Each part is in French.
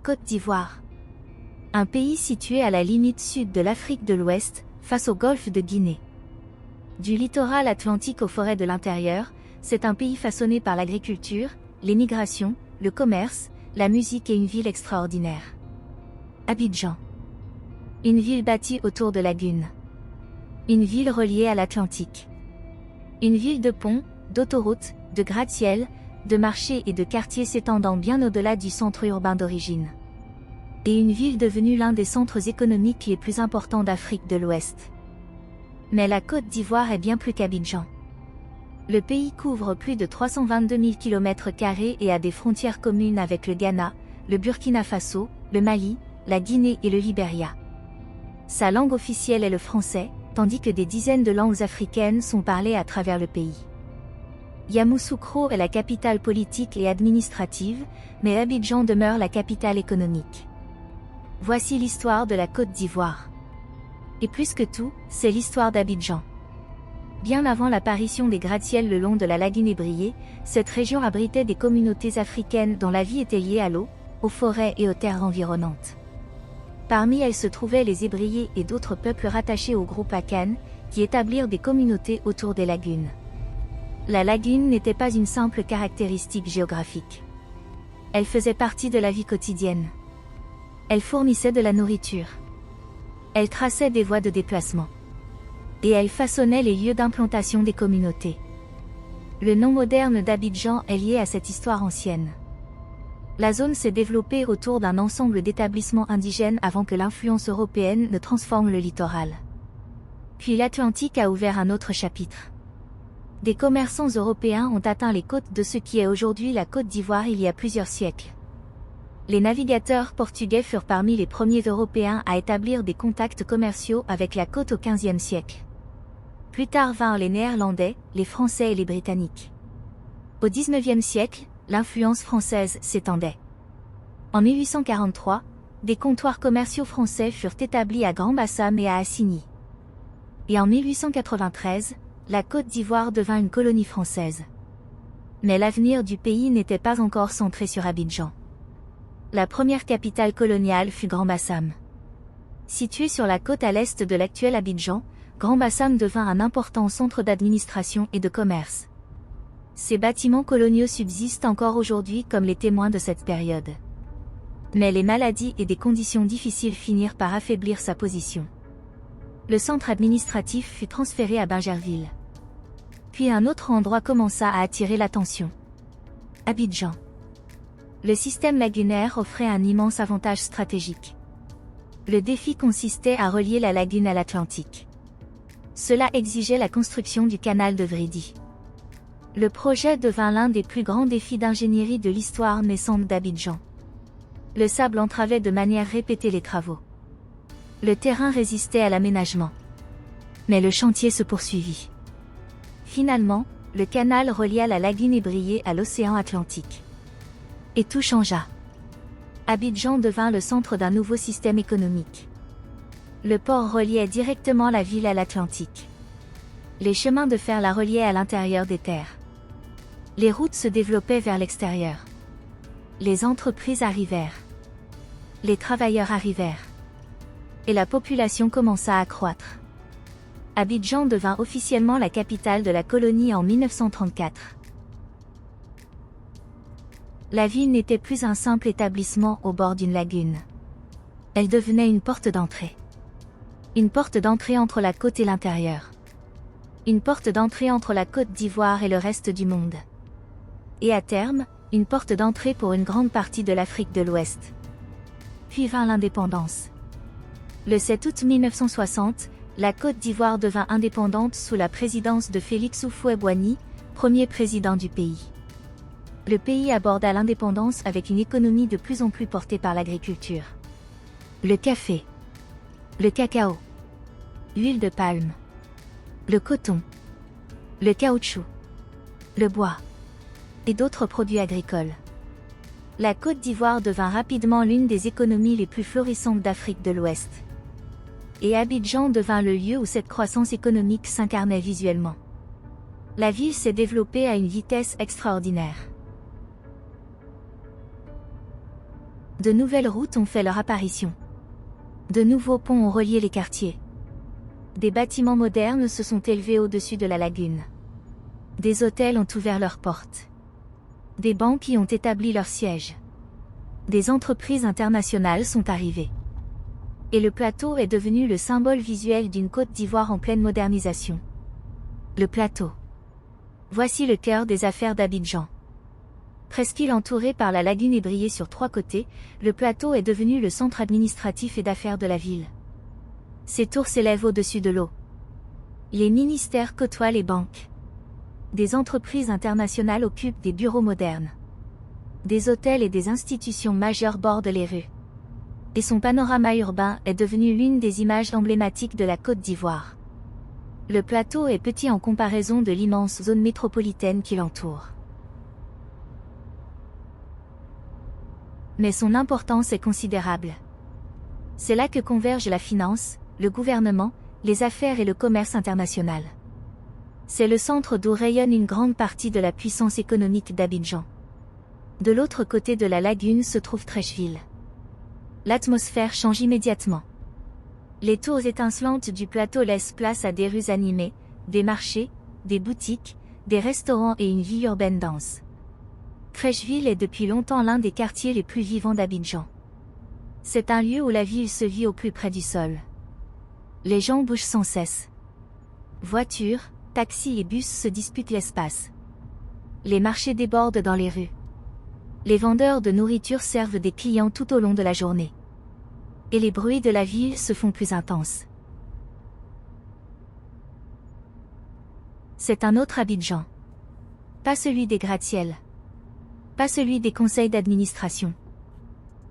Côte d'Ivoire. Un pays situé à la limite sud de l'Afrique de l'Ouest, face au golfe de Guinée. Du littoral atlantique aux forêts de l'intérieur, c'est un pays façonné par l'agriculture, les migrations, le commerce, la musique et une ville extraordinaire. Abidjan. Une ville bâtie autour de lagunes. Une ville reliée à l'Atlantique. Une ville de ponts, d'autoroutes, de gratte-ciel, de marchés et de quartiers s'étendant bien au-delà du centre urbain d'origine. Et une ville devenue l'un des centres économiques les plus importants d'Afrique de l'Ouest. Mais la Côte d'Ivoire est bien plus qu'Abidjan. Le pays couvre plus de 322 000 km² et a des frontières communes avec le Ghana, le Burkina Faso, le Mali, la Guinée et le Libéria. Sa langue officielle est le français, tandis que des dizaines de langues africaines sont parlées à travers le pays. Yamoussoukro est la capitale politique et administrative, mais Abidjan demeure la capitale économique. Voici l'histoire de la Côte d'Ivoire. Et plus que tout, c'est l'histoire d'Abidjan. Bien avant l'apparition des gratte-ciels le long de la lagune ébriée, cette région abritait des communautés africaines dont la vie était liée à l'eau, aux forêts et aux terres environnantes. Parmi elles se trouvaient les ébriés et d'autres peuples rattachés au groupe Akan, qui établirent des communautés autour des lagunes. La lagune n'était pas une simple caractéristique géographique. Elle faisait partie de la vie quotidienne. Elle fournissait de la nourriture. Elle traçait des voies de déplacement. Et elle façonnait les lieux d'implantation des communautés. Le nom moderne d'Abidjan est lié à cette histoire ancienne. La zone s'est développée autour d'un ensemble d'établissements indigènes avant que l'influence européenne ne transforme le littoral. Puis l'Atlantique a ouvert un autre chapitre. Des commerçants européens ont atteint les côtes de ce qui est aujourd'hui la Côte d'Ivoire il y a plusieurs siècles. Les navigateurs portugais furent parmi les premiers Européens à établir des contacts commerciaux avec la côte au XVe siècle. Plus tard vinrent les Néerlandais, les Français et les Britanniques. Au XIXe siècle, l'influence française s'étendait. En 1843, des comptoirs commerciaux français furent établis à Grand-Bassam et à Assigny. Et en 1893, la Côte d'Ivoire devint une colonie française. Mais l'avenir du pays n'était pas encore centré sur Abidjan. La première capitale coloniale fut Grand-Bassam. Située sur la côte à l'est de l'actuel Abidjan, Grand-Bassam devint un important centre d'administration et de commerce. Ces bâtiments coloniaux subsistent encore aujourd'hui comme les témoins de cette période. Mais les maladies et des conditions difficiles finirent par affaiblir sa position. Le centre administratif fut transféré à Bingerville. Puis un autre endroit commença à attirer l'attention. Abidjan. Le système lagunaire offrait un immense avantage stratégique. Le défi consistait à relier la lagune à l'Atlantique. Cela exigeait la construction du canal de Vridi. Le projet devint l'un des plus grands défis d'ingénierie de l'histoire naissante d'Abidjan. Le sable entravait de manière répétée les travaux. Le terrain résistait à l'aménagement. Mais le chantier se poursuivit. Finalement, le canal relia la lagune ébriée à l'océan Atlantique. Et tout changea. Abidjan devint le centre d'un nouveau système économique. Le port reliait directement la ville à l'Atlantique. Les chemins de fer la reliaient à l'intérieur des terres. Les routes se développaient vers l'extérieur. Les entreprises arrivèrent. Les travailleurs arrivèrent. Et la population commença à croître. Abidjan devint officiellement la capitale de la colonie en 1934. La ville n'était plus un simple établissement au bord d'une lagune. Elle devenait une porte d'entrée. Une porte d'entrée entre la côte et l'intérieur. Une porte d'entrée entre la Côte d'Ivoire et le reste du monde. Et à terme, une porte d'entrée pour une grande partie de l'Afrique de l'Ouest. Puis vint l'indépendance. Le 7 août 1960, la Côte d'Ivoire devint indépendante sous la présidence de Félix Houphouët-Boigny, premier président du pays. Le pays aborda l'indépendance avec une économie de plus en plus portée par l'agriculture. Le café, le cacao, l'huile de palme, le coton, le caoutchouc, le bois et d'autres produits agricoles. La Côte d'Ivoire devint rapidement l'une des économies les plus florissantes d'Afrique de l'Ouest. Et Abidjan devint le lieu où cette croissance économique s'incarnait visuellement. La ville s'est développée à une vitesse extraordinaire. De nouvelles routes ont fait leur apparition. De nouveaux ponts ont relié les quartiers. Des bâtiments modernes se sont élevés au-dessus de la lagune. Des hôtels ont ouvert leurs portes. Des banques y ont établi leurs sièges. Des entreprises internationales sont arrivées. Et le plateau est devenu le symbole visuel d'une Côte d'Ivoire en pleine modernisation. Le plateau. Voici le cœur des affaires d'Abidjan. Presqu'île entourée par la lagune et brillée sur 3 côtés, le plateau est devenu le centre administratif et d'affaires de la ville. Ses tours s'élèvent au-dessus de l'eau. Les ministères côtoient les banques. Des entreprises internationales occupent des bureaux modernes. Des hôtels et des institutions majeures bordent les rues. Et son panorama urbain est devenu l'une des images emblématiques de la Côte d'Ivoire. Le plateau est petit en comparaison de l'immense zone métropolitaine qui l'entoure. Mais son importance est considérable. C'est là que convergent la finance, le gouvernement, les affaires et le commerce international. C'est le centre d'où rayonne une grande partie de la puissance économique d'Abidjan. De l'autre côté de la lagune se trouve Treichville. L'atmosphère change immédiatement. Les tours étincelantes du plateau laissent place à des rues animées, des marchés, des boutiques, des restaurants et une vie urbaine dense. Treichville est depuis longtemps l'un des quartiers les plus vivants d'Abidjan. C'est un lieu où la ville se vit au plus près du sol. Les gens bougent sans cesse. Voitures, taxis et bus se disputent l'espace. Les marchés débordent dans les rues. Les vendeurs de nourriture servent des clients tout au long de la journée. Et les bruits de la ville se font plus intenses. C'est un autre Abidjan. Pas celui des gratte-ciels. Pas celui des conseils d'administration.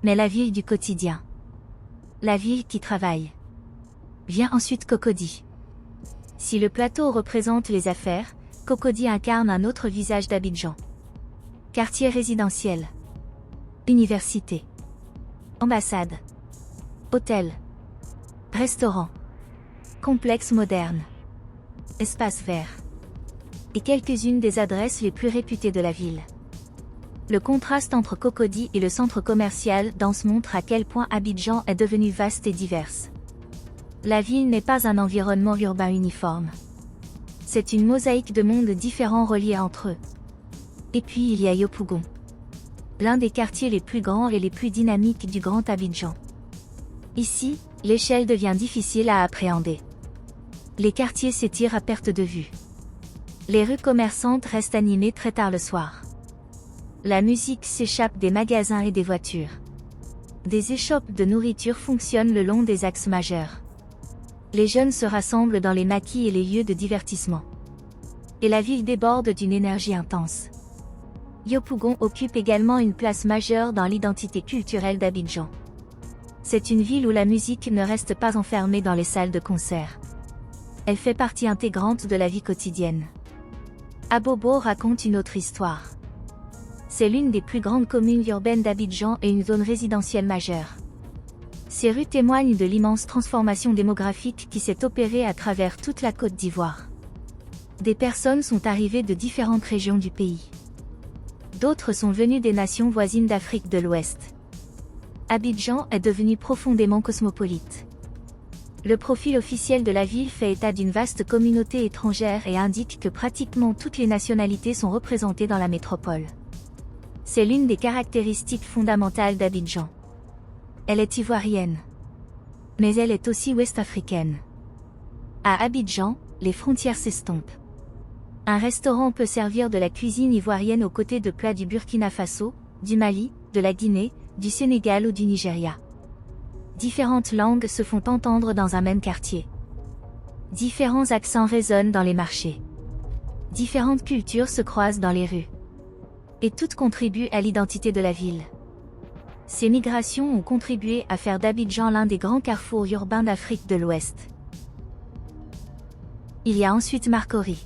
Mais la ville du quotidien. La ville qui travaille. Vient ensuite Cocody. Si le plateau représente les affaires, Cocody incarne un autre visage d'Abidjan. Quartier résidentiel. Université. Ambassade. Hôtel. Restaurant. Complexe moderne. Espace vert. Et quelques-unes des adresses les plus réputées de la ville. Le contraste entre Cocody et le centre commercial dense montre à quel point Abidjan est devenu vaste et diverse. La ville n'est pas un environnement urbain uniforme. C'est une mosaïque de mondes différents reliés entre eux. Et puis il y a Yopougon. L'un des quartiers les plus grands et les plus dynamiques du Grand Abidjan. Ici, l'échelle devient difficile à appréhender. Les quartiers s'étirent à perte de vue. Les rues commerçantes restent animées très tard le soir. La musique s'échappe des magasins et des voitures. Des échoppes de nourriture fonctionnent le long des axes majeurs. Les jeunes se rassemblent dans les maquis et les lieux de divertissement. Et la ville déborde d'une énergie intense. Yopougon occupe également une place majeure dans l'identité culturelle d'Abidjan. C'est une ville où la musique ne reste pas enfermée dans les salles de concert. Elle fait partie intégrante de la vie quotidienne. Abobo raconte une autre histoire. C'est l'une des plus grandes communes urbaines d'Abidjan et une zone résidentielle majeure. Ces rues témoignent de l'immense transformation démographique qui s'est opérée à travers toute la Côte d'Ivoire. Des personnes sont arrivées de différentes régions du pays. D'autres sont venues des nations voisines d'Afrique de l'Ouest. Abidjan est devenu profondément cosmopolite. Le profil officiel de la ville fait état d'une vaste communauté étrangère et indique que pratiquement toutes les nationalités sont représentées dans la métropole. C'est l'une des caractéristiques fondamentales d'Abidjan. Elle est ivoirienne. Mais elle est aussi ouest-africaine. À Abidjan, les frontières s'estompent. Un restaurant peut servir de la cuisine ivoirienne aux côtés de plats du Burkina Faso, du Mali, de la Guinée, du Sénégal ou du Nigeria. Différentes langues se font entendre dans un même quartier. Différents accents résonnent dans les marchés. Différentes cultures se croisent dans les rues. Et toutes contribuent à l'identité de la ville. Ces migrations ont contribué à faire d'Abidjan l'un des grands carrefours urbains d'Afrique de l'Ouest. Il y a ensuite Marcory.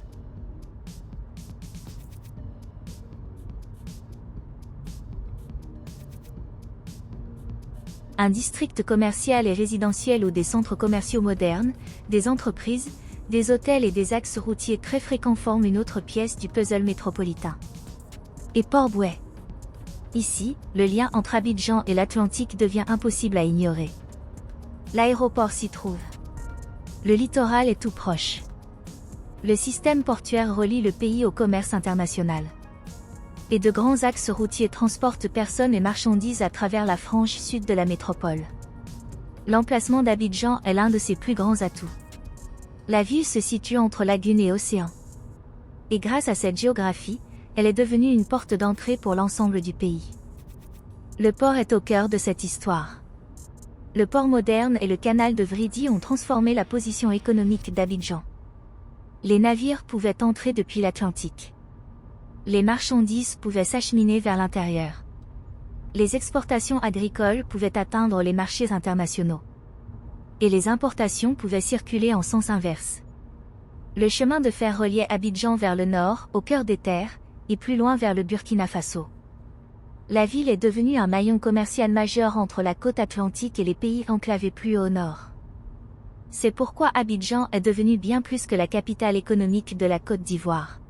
Un district commercial et résidentiel où des centres commerciaux modernes, des entreprises, des hôtels et des axes routiers très fréquents forment une autre pièce du puzzle métropolitain. Et Port-Bouët. Ici, le lien entre Abidjan et l'Atlantique devient impossible à ignorer. L'aéroport s'y trouve. Le littoral est tout proche. Le système portuaire relie le pays au commerce international. Et de grands axes routiers transportent personnes et marchandises à travers la frange sud de la métropole. L'emplacement d'Abidjan est l'un de ses plus grands atouts. La ville se situe entre lagune et océan. Et grâce à cette géographie, elle est devenue une porte d'entrée pour l'ensemble du pays. Le port est au cœur de cette histoire. Le port moderne et le canal de Vridi ont transformé la position économique d'Abidjan. Les navires pouvaient entrer depuis l'Atlantique. Les marchandises pouvaient s'acheminer vers l'intérieur. Les exportations agricoles pouvaient atteindre les marchés internationaux. Et les importations pouvaient circuler en sens inverse. Le chemin de fer reliait Abidjan vers le nord, au cœur des terres, et plus loin vers le Burkina Faso. La ville est devenue un maillon commercial majeur entre la côte atlantique et les pays enclavés plus au nord. C'est pourquoi Abidjan est devenue bien plus que la capitale économique de la Côte d'Ivoire.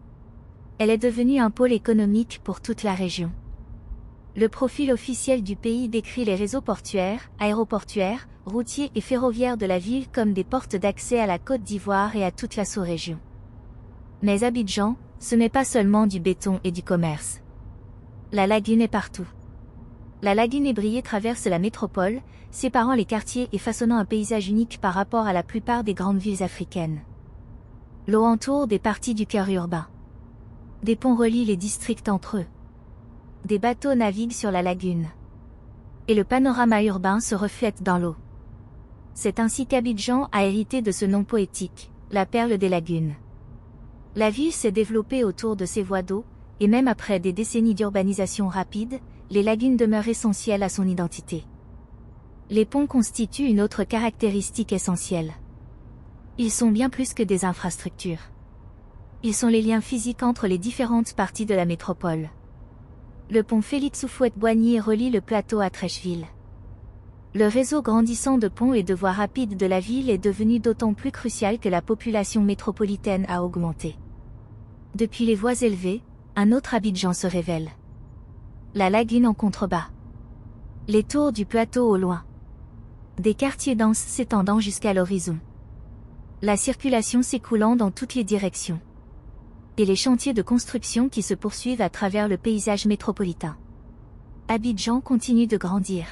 Elle est devenue un pôle économique pour toute la région. Le profil officiel du pays décrit les réseaux portuaires, aéroportuaires, routiers et ferroviaires de la ville comme des portes d'accès à la Côte d'Ivoire et à toute la sous-région. Mais Abidjan, ce n'est pas seulement du béton et du commerce. La lagune est partout. La lagune ébriée traverse la métropole, séparant les quartiers et façonnant un paysage unique par rapport à la plupart des grandes villes africaines. L'eau entoure des parties du cœur urbain. Des ponts relient les districts entre eux. Des bateaux naviguent sur la lagune. Et le panorama urbain se reflète dans l'eau. C'est ainsi qu'Abidjan a hérité de ce nom poétique, la perle des lagunes. La ville s'est développée autour de ses voies d'eau, et même après des décennies d'urbanisation rapide, les lagunes demeurent essentielles à son identité. Les ponts constituent une autre caractéristique essentielle. Ils sont bien plus que des infrastructures. Ils sont les liens physiques entre les différentes parties de la métropole. Le pont Félix Houphouët-Boigny relie le plateau à Treichville. Le réseau grandissant de ponts et de voies rapides de la ville est devenu d'autant plus crucial que la population métropolitaine a augmenté. Depuis les voies élevées, un autre Abidjan se révèle. La lagune en contrebas. Les tours du plateau au loin. Des quartiers denses s'étendant jusqu'à l'horizon. La circulation s'écoulant dans toutes les directions. Et les chantiers de construction qui se poursuivent à travers le paysage métropolitain. Abidjan continue de grandir.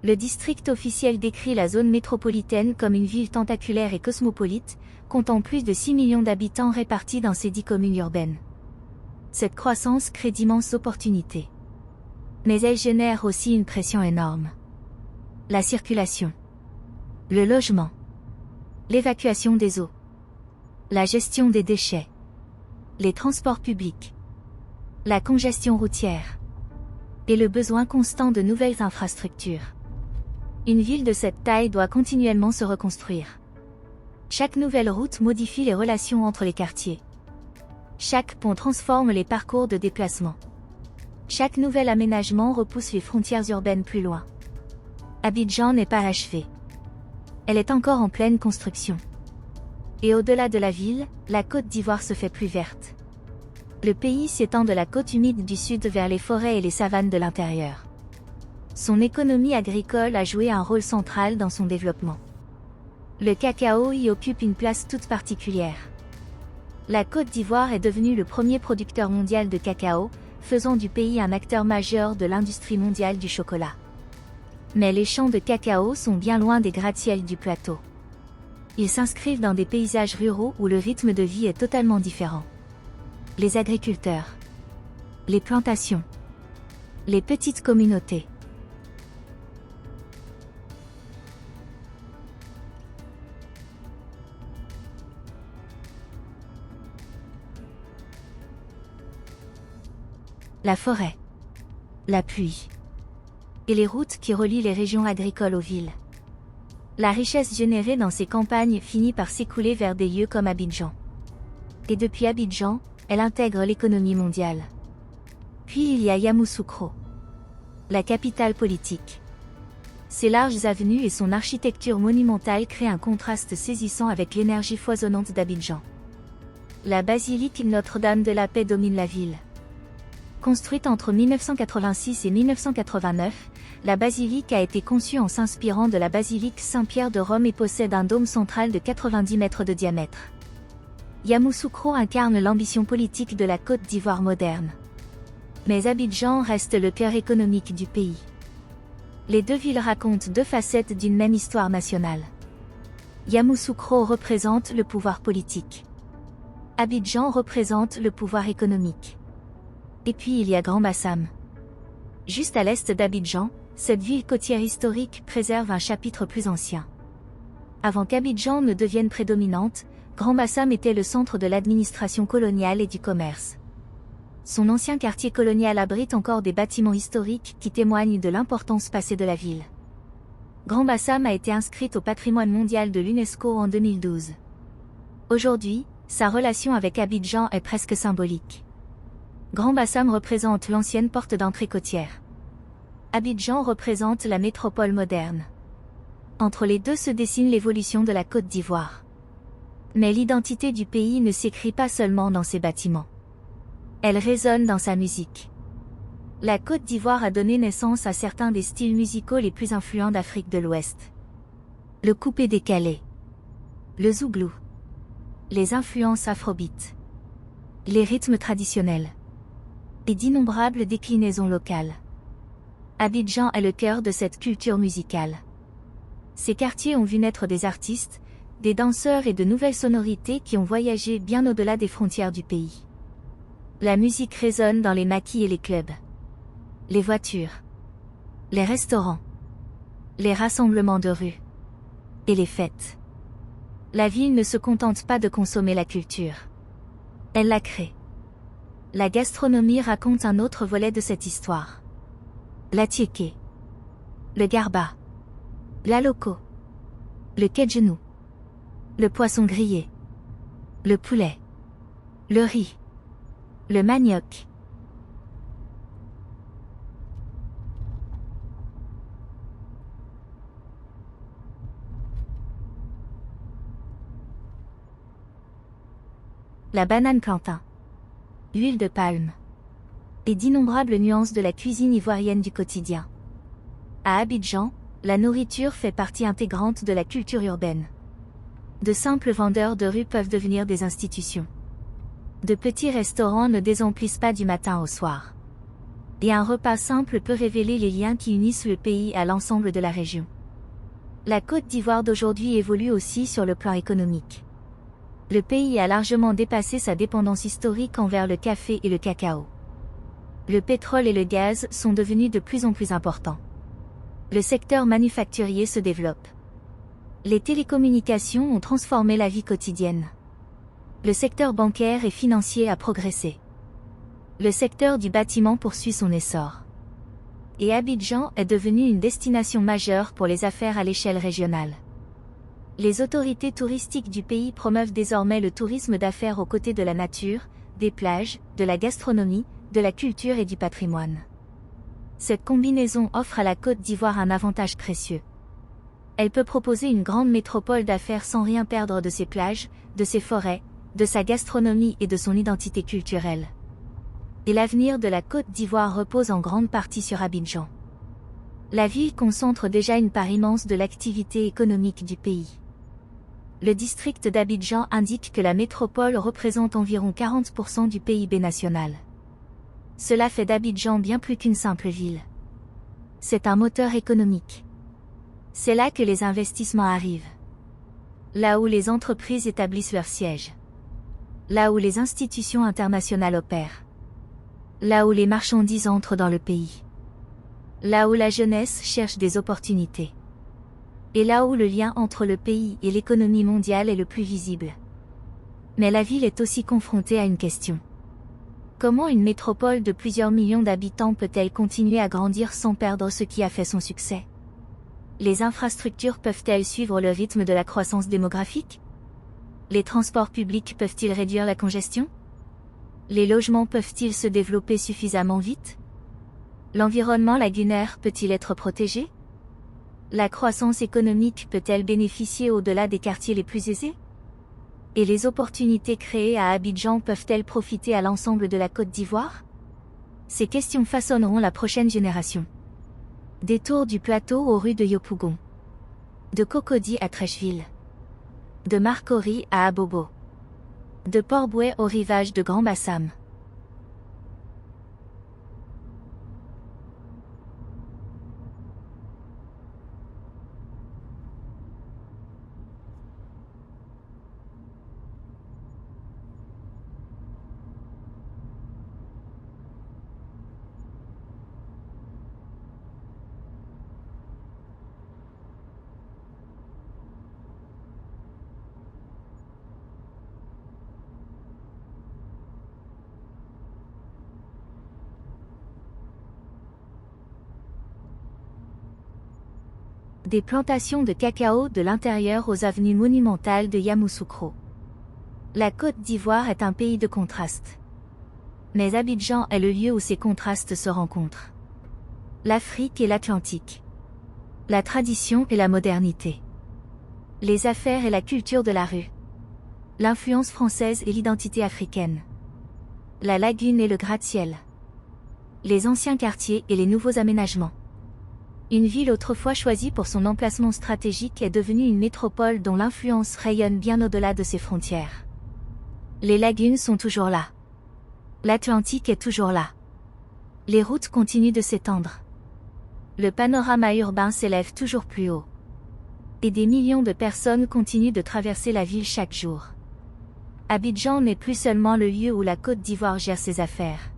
Le district officiel décrit la zone métropolitaine comme une ville tentaculaire et cosmopolite, comptant plus de 6 millions d'habitants répartis dans ses 10 communes urbaines. Cette croissance crée d'immenses opportunités. Mais elle génère aussi une pression énorme. La circulation. Le logement. L'évacuation des eaux. La gestion des déchets. Les transports publics. La congestion routière. Et le besoin constant de nouvelles infrastructures. Une ville de cette taille doit continuellement se reconstruire. Chaque nouvelle route modifie les relations entre les quartiers. Chaque pont transforme les parcours de déplacement. Chaque nouvel aménagement repousse les frontières urbaines plus loin. Abidjan n'est pas achevée. Elle est encore en pleine construction. Et au-delà de la ville, la Côte d'Ivoire se fait plus verte. Le pays s'étend de la côte humide du sud vers les forêts et les savanes de l'intérieur. Son économie agricole a joué un rôle central dans son développement. Le cacao y occupe une place toute particulière. La Côte d'Ivoire est devenue le premier producteur mondial de cacao, faisant du pays un acteur majeur de l'industrie mondiale du chocolat. Mais les champs de cacao sont bien loin des gratte-ciels du plateau. Ils s'inscrivent dans des paysages ruraux où le rythme de vie est totalement différent. Les agriculteurs. Les plantations. Les petites communautés. La forêt. La pluie. Et les routes qui relient les régions agricoles aux villes. La richesse générée dans ces campagnes finit par s'écouler vers des lieux comme Abidjan. Et depuis Abidjan, elle intègre l'économie mondiale. Puis il y a Yamoussoukro. La capitale politique. Ses larges avenues et son architecture monumentale créent un contraste saisissant avec l'énergie foisonnante d'Abidjan. La basilique Notre-Dame de la Paix domine la ville. Construite entre 1986 et 1989, la basilique a été conçue en s'inspirant de la basilique Saint-Pierre de Rome et possède un dôme central de 90 mètres de diamètre. Yamoussoukro incarne l'ambition politique de la Côte d'Ivoire moderne. Mais Abidjan reste le cœur économique du pays. Les deux villes racontent deux facettes d'une même histoire nationale. Yamoussoukro représente le pouvoir politique. Abidjan représente le pouvoir économique. Et puis il y a Grand-Bassam. Juste à l'est d'Abidjan, cette ville côtière historique préserve un chapitre plus ancien. Avant qu'Abidjan ne devienne prédominante, Grand-Bassam était le centre de l'administration coloniale et du commerce. Son ancien quartier colonial abrite encore des bâtiments historiques qui témoignent de l'importance passée de la ville. Grand-Bassam a été inscrite au patrimoine mondial de l'UNESCO en 2012. Aujourd'hui, sa relation avec Abidjan est presque symbolique. Grand-Bassam représente l'ancienne porte d'entrée côtière. Abidjan représente la métropole moderne. Entre les deux se dessine l'évolution de la Côte d'Ivoire. Mais l'identité du pays ne s'écrit pas seulement dans ses bâtiments. Elle résonne dans sa musique. La Côte d'Ivoire a donné naissance à certains des styles musicaux les plus influents d'Afrique de l'Ouest. Le coupé-décalé, le zouglou, les influences afrobeat, les rythmes traditionnels et d'innombrables déclinaisons locales. Abidjan est le cœur de cette culture musicale. Ces quartiers ont vu naître des artistes, des danseurs et de nouvelles sonorités qui ont voyagé bien au-delà des frontières du pays. La musique résonne dans les maquis et les clubs. Les voitures. Les restaurants. Les rassemblements de rue. Et les fêtes. La ville ne se contente pas de consommer la culture. Elle la crée. La gastronomie raconte un autre volet de cette histoire. La tiéké. Le garba. La loco. Le kedjenou. Le poisson grillé. Le poulet. Le riz. Le manioc. La banane plantain. L'huile de palme. Et d'innombrables nuances de la cuisine ivoirienne du quotidien. À Abidjan, la nourriture fait partie intégrante de la culture urbaine. De simples vendeurs de rue peuvent devenir des institutions. De petits restaurants ne désemplissent pas du matin au soir. Et un repas simple peut révéler les liens qui unissent le pays à l'ensemble de la région. La Côte d'Ivoire d'aujourd'hui évolue aussi sur le plan économique. Le pays a largement dépassé sa dépendance historique envers le café et le cacao. Le pétrole et le gaz sont devenus de plus en plus importants. Le secteur manufacturier se développe. Les télécommunications ont transformé la vie quotidienne. Le secteur bancaire et financier a progressé. Le secteur du bâtiment poursuit son essor. Et Abidjan est devenu une destination majeure pour les affaires à l'échelle régionale. Les autorités touristiques du pays promeuvent désormais le tourisme d'affaires aux côtés de la nature, des plages, de la gastronomie, de la culture et du patrimoine. Cette combinaison offre à la Côte d'Ivoire un avantage précieux. Elle peut proposer une grande métropole d'affaires sans rien perdre de ses plages, de ses forêts, de sa gastronomie et de son identité culturelle. Et l'avenir de la Côte d'Ivoire repose en grande partie sur Abidjan. La ville concentre déjà une part immense de l'activité économique du pays. Le district d'Abidjan indique que la métropole représente environ 40% du PIB national. Cela fait d'Abidjan bien plus qu'une simple ville. C'est un moteur économique. C'est là que les investissements arrivent. Là où les entreprises établissent leurs sièges. Là où les institutions internationales opèrent. Là où les marchandises entrent dans le pays. Là où la jeunesse cherche des opportunités. Et là où le lien entre le pays et l'économie mondiale est le plus visible. Mais la ville est aussi confrontée à une question. Comment une métropole de plusieurs millions d'habitants peut-elle continuer à grandir sans perdre ce qui a fait son succès? Les infrastructures peuvent-elles suivre le rythme de la croissance démographique? Les transports publics peuvent-ils réduire la congestion? Les logements peuvent-ils se développer suffisamment vite? L'environnement lagunaire peut-il être protégé? La croissance économique peut-elle bénéficier au-delà des quartiers les plus aisés? Et les opportunités créées à Abidjan peuvent-elles profiter à l'ensemble de la Côte d'Ivoire? Ces questions façonneront la prochaine génération. Détour du plateau aux rues de Yopougon. De Cocody à Trècheville. De Marcory à Abobo. De Port-Bouët au rivage de Grand-Bassam. Des plantations de cacao de l'intérieur aux avenues monumentales de Yamoussoukro. La Côte d'Ivoire est un pays de contrastes. Mais Abidjan est le lieu où ces contrastes se rencontrent. L'Afrique et l'Atlantique. La tradition et la modernité. Les affaires et la culture de la rue. L'influence française et l'identité africaine. La lagune et le gratte-ciel. Les anciens quartiers et les nouveaux aménagements. Une ville autrefois choisie pour son emplacement stratégique est devenue une métropole dont l'influence rayonne bien au-delà de ses frontières. Les lagunes sont toujours là. L'Atlantique est toujours là. Les routes continuent de s'étendre. Le panorama urbain s'élève toujours plus haut. Et des millions de personnes continuent de traverser la ville chaque jour. Abidjan n'est plus seulement le lieu où la Côte d'Ivoire gère ses affaires.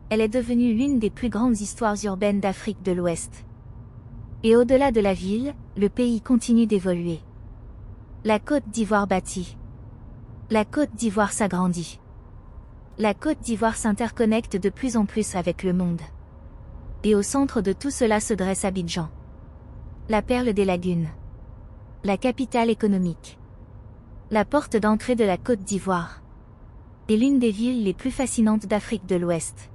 Elle est devenue l'une des plus grandes histoires urbaines d'Afrique de l'Ouest. Et au-delà de la ville, le pays continue d'évoluer. La Côte d'Ivoire bâtit. La Côte d'Ivoire s'agrandit. La Côte d'Ivoire s'interconnecte de plus en plus avec le monde. Et au centre de tout cela se dresse Abidjan. La perle des lagunes. La capitale économique. La porte d'entrée de la Côte d'Ivoire. Et l'une des villes les plus fascinantes d'Afrique de l'Ouest.